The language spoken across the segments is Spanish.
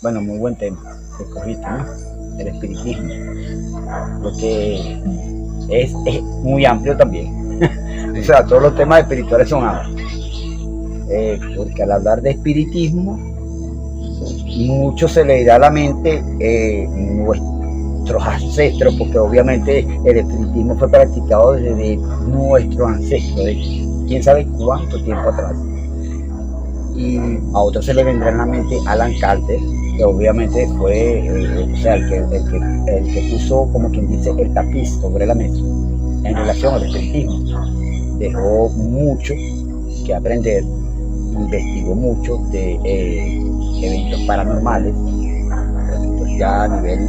Bueno, muy buen tema que escogiste, ¿no? El espiritismo, lo que es muy amplio también. O Sí, sea, todos los temas espirituales son amplios. Porque al hablar de espiritismo, mucho se le irá a la mente nuestros ancestros, porque obviamente el espiritismo fue practicado desde nuestros ancestros, de quién sabe cuánto tiempo atrás. Y a otros se le vendrá en la mente Alan Carter, que obviamente fue o sea, el que puso, como quien dice, el tapiz sobre la mesa en relación al espiritismo. Dejó mucho que aprender, investigó mucho de eventos paranormales, eventos ya a nivel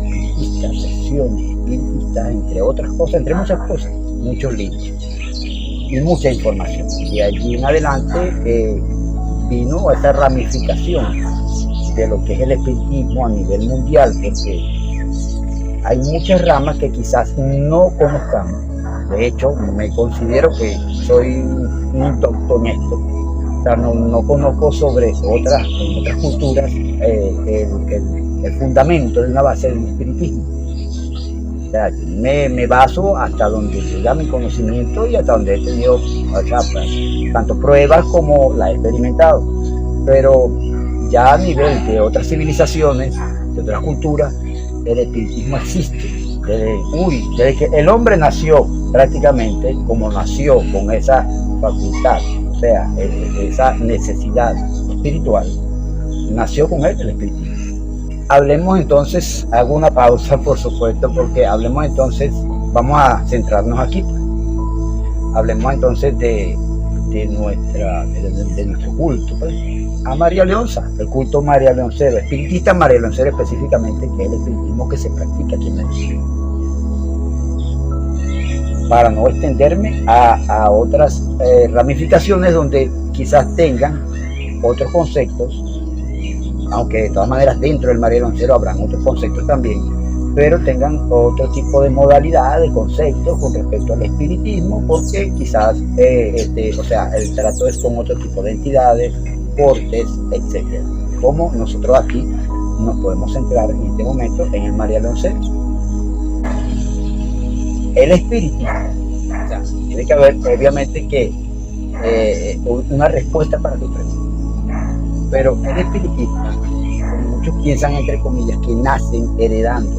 espiritistas, sesiones espiritistas, entre otras cosas, entre muchas cosas, muchos libros y mucha información. Y allí en adelante vino esa ramificación de lo que es el espiritismo a nivel mundial, porque hay muchas ramas que quizás no conozcamos. De hecho, me considero que soy un doctor en esto. O sea, no conozco sobre en otras culturas el fundamento de una base del espiritismo. O sea, me baso hasta donde llega mi conocimiento y hasta donde he tenido, o sea, tanto pruebas como las he experimentado. Pero ya a nivel de otras civilizaciones, de otras culturas, el espiritismo existe. Desde que el hombre nació prácticamente como nació con esa facultad, o sea, esa necesidad espiritual, nació con él el espiritismo. Hablemos entonces, hago una pausa por supuesto, porque hablemos entonces, vamos a centrarnos aquí, pues. Hablemos entonces de nuestro culto, pues, a María Leonza, el culto María Leoncero, espiritista María Leoncero específicamente, que es el espiritismo que se practica aquí en Venezuela. Para no extenderme a otras ramificaciones donde quizás tengan otros conceptos, aunque de todas maneras dentro del María Leoncero habrán otros conceptos también, pero tengan otro tipo de modalidades, conceptos con respecto al espiritismo, porque quizás o sea, el trato es con otro tipo de entidades, cortes, etc. Como nosotros aquí nos podemos centrar en este momento en el María Leoncero. El espiritismo, o sea, tiene que haber obviamente que una respuesta para tu pregunta, pero el espiritismo, como muchos piensan entre comillas que nacen heredando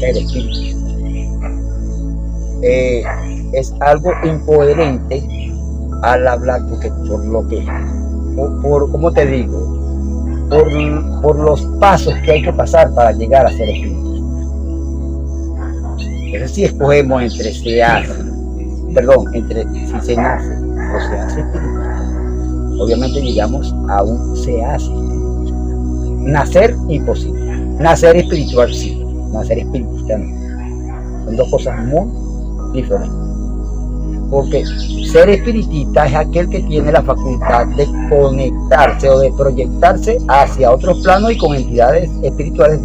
ser espíritus, es algo incoherente al hablar, porque por lo que, ¿cómo te digo? Por los pasos que hay que pasar para llegar a ser espíritus. Entonces, si escogemos entre si se nace o se hace espiritual, obviamente llegamos a un se hace espiritual. Nacer imposible, nacer espiritual sí, nacer espiritista no. Son dos cosas muy diferentes. Porque ser espiritista es aquel que tiene la facultad de conectarse o de proyectarse hacia otros planos y con entidades espirituales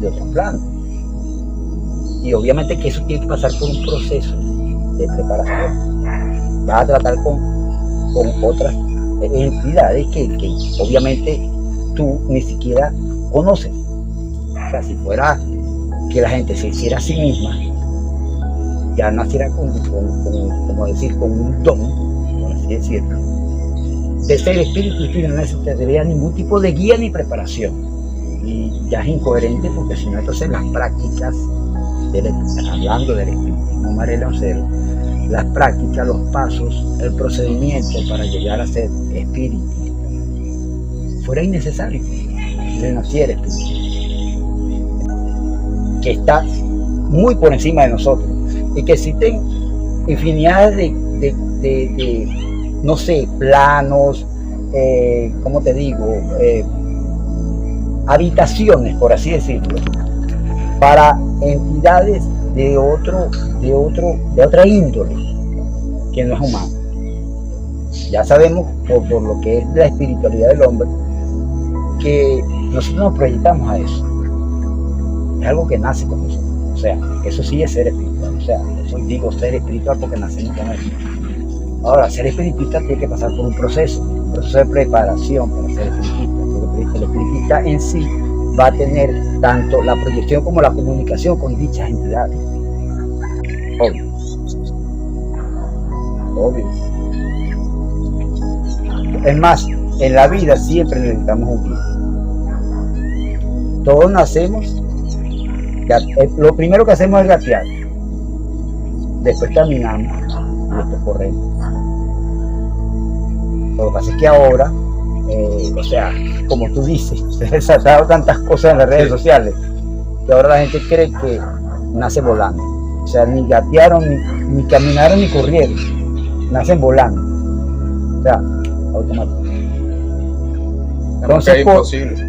de otros planos. Y obviamente que eso tiene que pasar por un proceso de preparación. Vas a tratar con otras entidades que obviamente tú ni siquiera conoces. O sea, si fuera que la gente se hiciera a sí misma, ya naciera con un don, por así decirlo, de ser espíritu y no necesitaría ningún tipo de guía ni preparación. Y ya es incoherente, porque si no, entonces las prácticas, hablando del espiritismo María Leoncero, las prácticas, los pasos, el procedimiento para llegar a ser espiritista, fuera innecesario de nacer espíritu, que está muy por encima de nosotros, y que existen infinidad de no sé, planos, ¿cómo te digo? Habitaciones, por así decirlo, para entidades de otra índole, que no es humana. Ya sabemos, por lo que es la espiritualidad del hombre, que nosotros nos proyectamos a eso. Es algo que nace con nosotros. O sea, eso sí es ser espiritual. O sea, eso digo ser espiritual porque nacemos con eso. Ahora, ser espiritista tiene que pasar por un proceso de preparación para ser espiritista. Porque el espiritista en sí va a tener tanto la proyección como la comunicación con dichas entidades. Obvio. Obvio. Es más, en la vida siempre necesitamos un guía. Todos nacemos, lo primero que hacemos es gatear, después caminamos y después corremos. Lo que pasa es que ahora, o sea, como tú dices, se han desatado tantas cosas en las redes sociales, que ahora la gente cree que nace volando. O sea, ni gatearon, ni caminaron, ni corrieron, nacen volando. O sea, automático.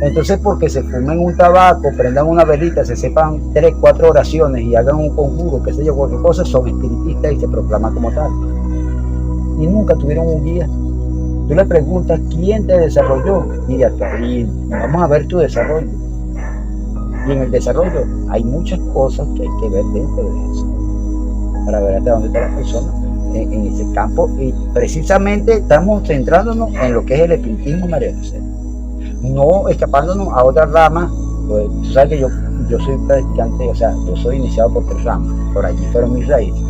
Entonces, porque se fumen un tabaco, prendan una velita, se sepan 3, 4 oraciones y hagan un conjuro, qué sé yo, cualquier cosa, son espiritistas y se proclaman como tal. Y nunca tuvieron un guía. Tú le preguntas quién te desarrolló y vamos a ver tu desarrollo. Y en el desarrollo hay muchas cosas que hay que ver dentro de eso para ver hasta dónde está la persona en ese campo. Y precisamente estamos centrándonos en lo que es el espiritismo marianoceno, no escapándonos a otras ramas. Pues, tú sabes que yo soy practicante, o sea, yo soy iniciado por 3 ramas, por allí fueron mis raíces.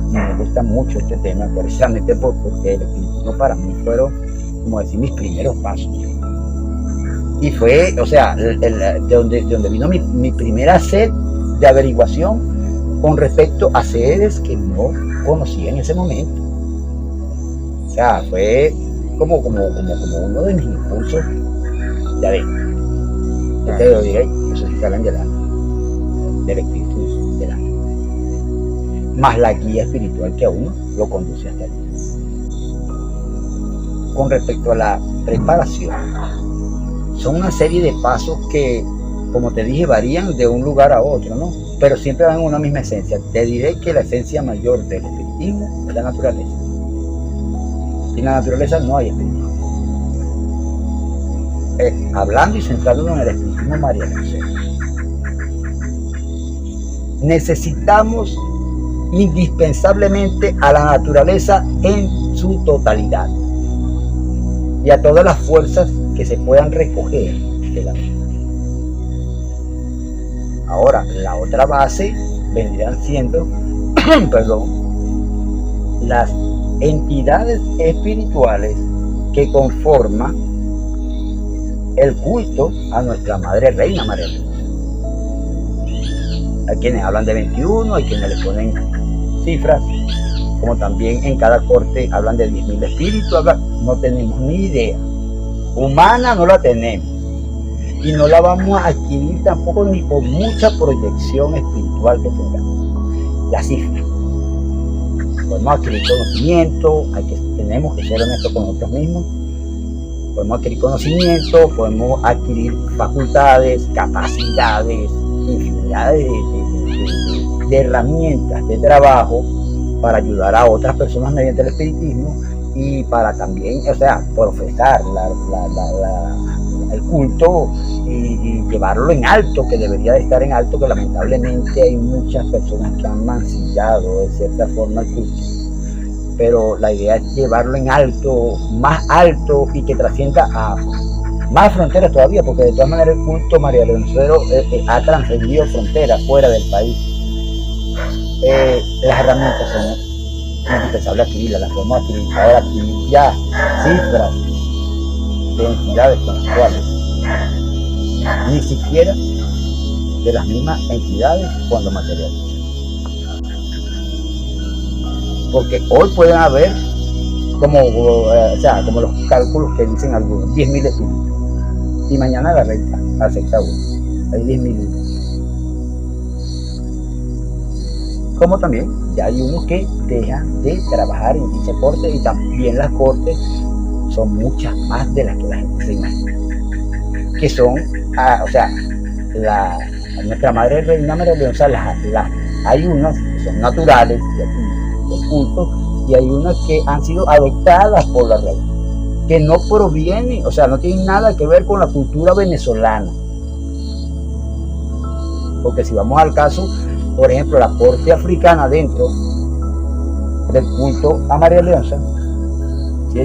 Y me gusta mucho este tema, precisamente porque el espiritismo para mí fueron, como decir, mis primeros pasos. Y fue, o sea, de donde vino mi primera sed de averiguación con respecto a seres que no conocía en ese momento. O sea, fue como uno de mis impulsos. Ya ves, yo te lo diré, eso sí salen del espíritu del alma, más la guía espiritual que a uno lo conduce hasta allí. Con respecto a la preparación, son una serie de pasos que, como te dije, varían de un lugar a otro, ¿no? Pero siempre van en una misma esencia. Te diré que la esencia mayor del espiritismo es la naturaleza. Sin la naturaleza no hay espiritismo. Hablando y centrándonos en el espiritismo marianoceno, necesitamos indispensablemente a la naturaleza en su totalidad y a todas las fuerzas que se puedan recoger de la misma. Ahora, la otra base vendrían siendo las entidades espirituales que conforman el culto a nuestra Madre Reina María Luisa. Hay quienes hablan de 21, hay quienes le ponen cifras, como también en cada corte hablan de 10.000 espíritus, no tenemos ni idea. Humana no la tenemos. Y no la vamos a adquirir tampoco ni por mucha proyección espiritual que tengamos. La cifra. Podemos adquirir conocimiento, tenemos que ser honestos con nosotros mismos. Podemos adquirir conocimiento, podemos adquirir facultades, capacidades, infinidad de herramientas de trabajo para ayudar a otras personas mediante el espiritismo y para también, o sea, profesar el culto y llevarlo en alto, que debería de estar en alto, que lamentablemente hay muchas personas que han mancillado de cierta forma el culto. Pero la idea es llevarlo en alto, más alto, y que trascienda a más fronteras todavía, porque de todas maneras el culto marianoceno ha trascendido fronteras fuera del país. Las herramientas son indispensables adquirirlas, las podemos adquirir. Ahora adquirir ya cifras de entidades con las cuales ni siquiera de las mismas entidades cuando materializan. Porque hoy pueden haber como los cálculos que dicen algunos, 10.000 espíritus. Y mañana la recta acepta uno. Hay 10.000. Como también ya hay unos que dejan de trabajar en dicha corte, y también las cortes son muchas más de las que la gente se imagina. Que son, nuestra Madre Reina María Leonza, hay unas que son naturales, de culto, y hay unas que han sido adoptadas por la reina, que no provienen, o sea, no tienen nada que ver con la cultura venezolana. Porque si vamos al caso, por ejemplo, la corte africana dentro del culto a María Leonza, sí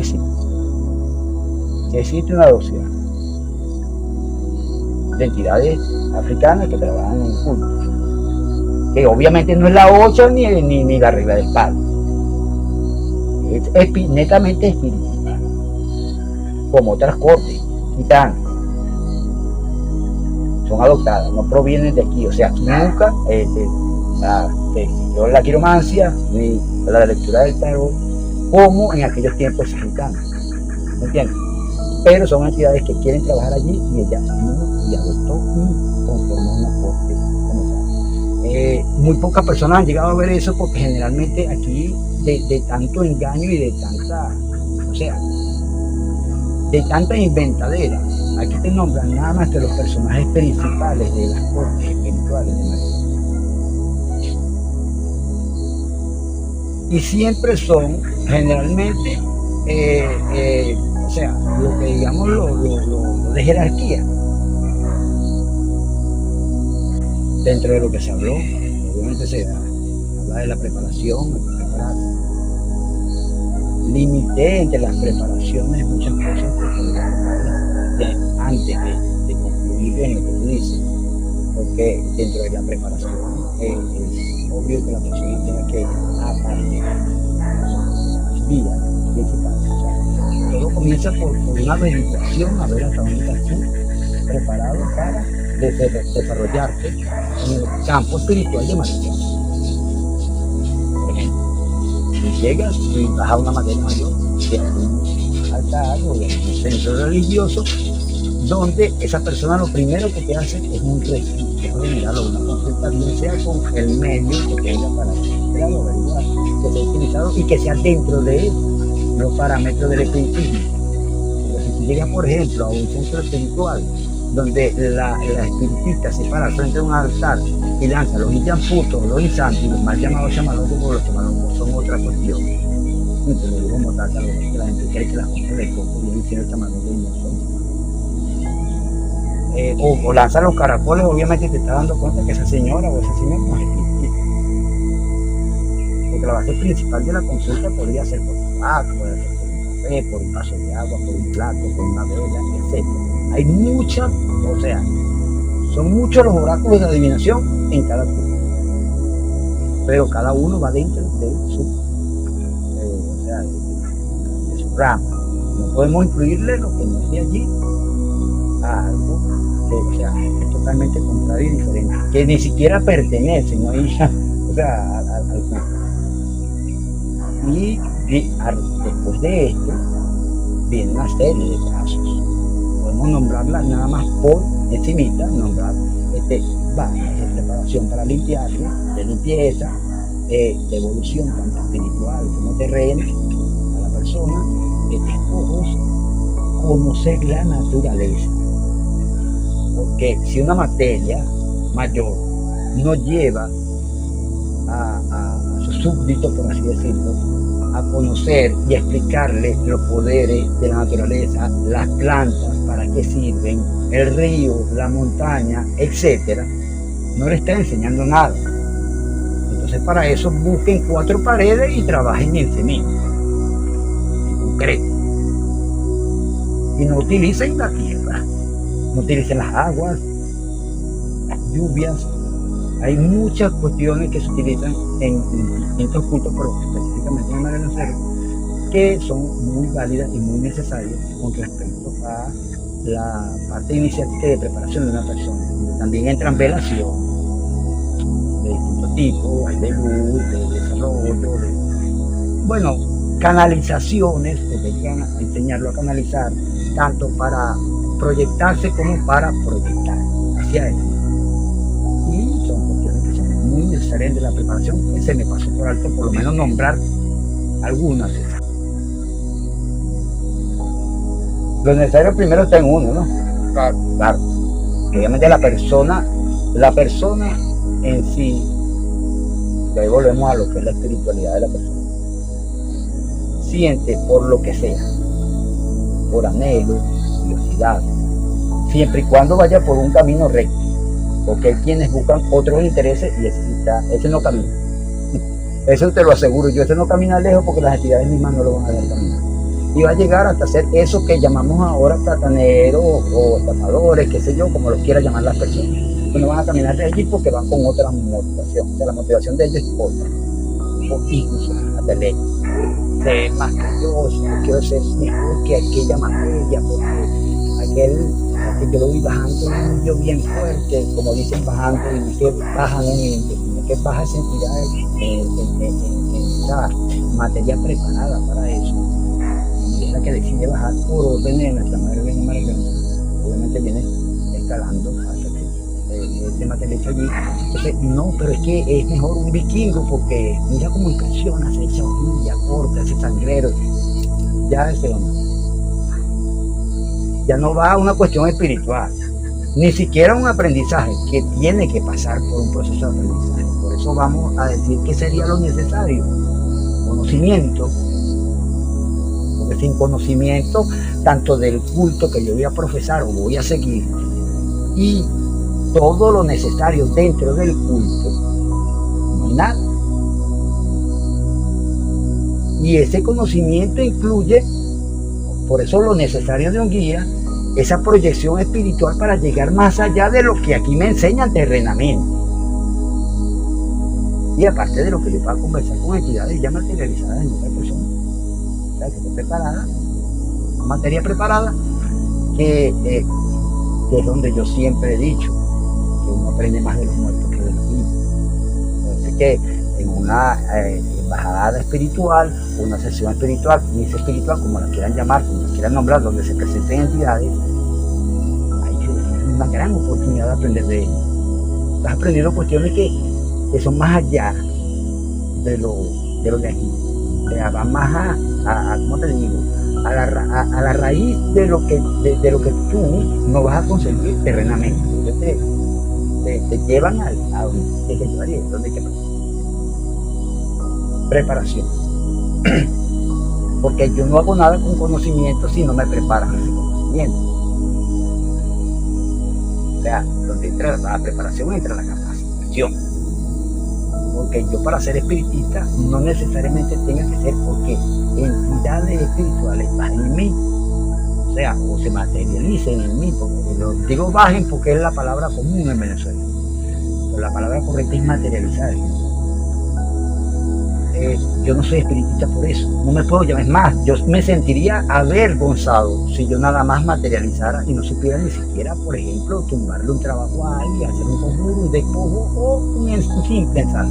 existe una adopción. de entidades africanas que trabajan en cultos, que obviamente no es la ocha ni la regla del palo, es netamente espiritual, como otras cortes gitanas, son adoptadas, no provienen de aquí, o sea, aquí nunca se existió la quiromancia ni la lectura del tarot como en aquellos tiempos gitanos, ¿me entiendes? Pero son entidades que quieren trabajar allí y ella vino y adoptó y conformó una corte como tal. Muy pocas personas han llegado a ver eso porque generalmente aquí de tanto engaño y de tanta, o sea, de tanta inventadera, aquí te nombran nada más que los personajes principales de las cortes espirituales de María. Y siempre son generalmente o sea, lo que digamos lo de jerarquía. Dentro de lo que se habló, obviamente se habla de la preparación, limité entre las preparaciones muchas cosas antes de concluir en lo que tú dices, porque dentro de la preparación es obvio que la persona tenga que aparte las vías principales. Todo comienza por una meditación, a ver hasta dónde estás tú preparado para desarrollarte en el campo espiritual de María. Por ejemplo, si llegas y vas a una materia mayor, de algún altar o de algún centro religioso, donde esa persona lo primero que te hace es un registro general o una consulta, bien sea con el medio que tenga para averiguar, que sea utilizado y que sea dentro de los parámetros del espiritismo. Pero si tú llegas, por ejemplo, a un centro espiritual donde la espiritista se para frente de un altar y lanza los putos, los insantos, los mal llamados chamalongos, porque los chamalongos son otra cuestión. Y te lo digo como tal, que la gente cree que las cosas de coco vienen siendo chamalongos y no son. O lanza los caracoles, obviamente te estás dando cuenta que esa señora o ese señor no es espiritista. Porque la base principal de la consulta podría ser por tabaco, puede ser por un café, por un vaso de agua, por un plato, por una vela, etc. Hay muchas, o sea, son muchos los oráculos de adivinación en cada culto. Pero cada uno va dentro de su, o sea, de su rama. No podemos incluirle lo que no es de allí a algo que, o sea, es totalmente contrario y diferente, que ni siquiera pertenece, ¿no? O sea, al culto. Y después de esto viene una serie de casos. Podemos nombrarlas nada más por encimita, nombrar baños de preparación para limpiarlo, de limpieza, de evolución tanto espiritual como terrena a la persona, ojos, conocer la naturaleza. Porque si una materia mayor no lleva a sus súbditos, por así decirlo, a conocer y explicarles los poderes de la naturaleza, las plantas, para qué sirven, el río, la montaña, etcétera, no le está enseñando nada. Entonces, para eso busquen 4 paredes y trabajen en cemento, en concreto. Y no utilicen la tierra, no utilicen las aguas, las lluvias. Hay muchas cuestiones que se utilizan en estos cultos, pero específicamente en María Lucero, que son muy válidas y muy necesarias con respecto a la parte iniciática y de preparación de una persona. También entran velaciones de distintos tipos, hay de luz, de desarrollo, bueno, canalizaciones, porque llegan a enseñarlo a canalizar, tanto para proyectarse como para proyectar hacia él. Y son cuestiones que son muy necesarias de la preparación, que se me pasó por alto, por lo menos nombrar algunas de esas. Lo necesario primero está en uno, ¿no? Claro. Claro. Obviamente la persona en sí, y ahí volvemos a lo que es la espiritualidad de la persona, siente por lo que sea, por anhelo, curiosidad, siempre y cuando vaya por un camino recto, porque hay quienes buscan otros intereses y ese no camina. Eso te lo aseguro yo, ese no camina lejos porque las entidades mismas no lo van a dejar caminar. iba a llegar hasta ser eso que llamamos ahora plataneros o estafadores, qué sé yo, como lo quiera llamar las personas. Que no van a caminar de allí porque van con otra motivación. O sea, la motivación de ellos es otra. O incluso hasta de ser más que yo quiero ser mejor que aquella más bella, porque aquel que yo lo vi bajando un yo bien fuerte, como dicen bajando, y no es que bajan en mente, sino que baja esa entidad en esa materia preparada para eso. Y es la que decide bajar por orden de nuestra madre Reina Marilena. Obviamente viene escalando hasta que se materializa allí. Entonces, no, pero es que es mejor un vikingo porque mira cómo impresiona, se echa horquilla, corta, ese sangrero. Ya ese hombre. Ya no va a una cuestión espiritual, ni siquiera un aprendizaje que tiene que pasar por un proceso de aprendizaje. Por eso vamos a decir que sería lo necesario: conocimiento, porque sin conocimiento tanto del culto que yo voy a profesar o voy a seguir y todo lo necesario dentro del culto, no hay nada. Y ese conocimiento incluye, por eso lo necesario de un guía, esa proyección espiritual para llegar más allá de lo que aquí me enseñan terrenamente. Y aparte de lo que yo pueda conversar con entidades ya materializadas en otra persona, o sea, que esté preparada, una materia preparada, que es donde yo siempre he dicho que uno aprende más de los muertos que de los vivos. Así que en una embajada espiritual, una sesión espiritual, misa espiritual, como la quieran llamar, como la quieran nombrar, donde se presenten entidades, hay una gran oportunidad de aprender de ellos. Estás aprendiendo cuestiones que son más allá de lo de aquí. O sea, va más ¿cómo te digo? A la raíz de lo que tú no vas a conseguir terrenamente. Ellos te llevan a donde hay que llevar y donde hay que pasar. Preparación. Porque yo no hago nada con conocimiento si no me preparan ese conocimiento. O sea, donde entra la preparación, entra la capacitación. Porque yo, para ser espiritista, no necesariamente tenga que ser porque entidades espirituales bajen en mí, o sea, o se materialicen en mí. Porque lo digo bajen porque es la palabra común en Venezuela, pero la palabra correcta es materializar. Yo no soy espiritista por eso, no me puedo llamar. Es más, yo me sentiría avergonzado si yo nada más materializara y no supiera ni siquiera, por ejemplo, tumbarle un trabajo a alguien, hacer un conjuro, un despojo o un simple ensayo.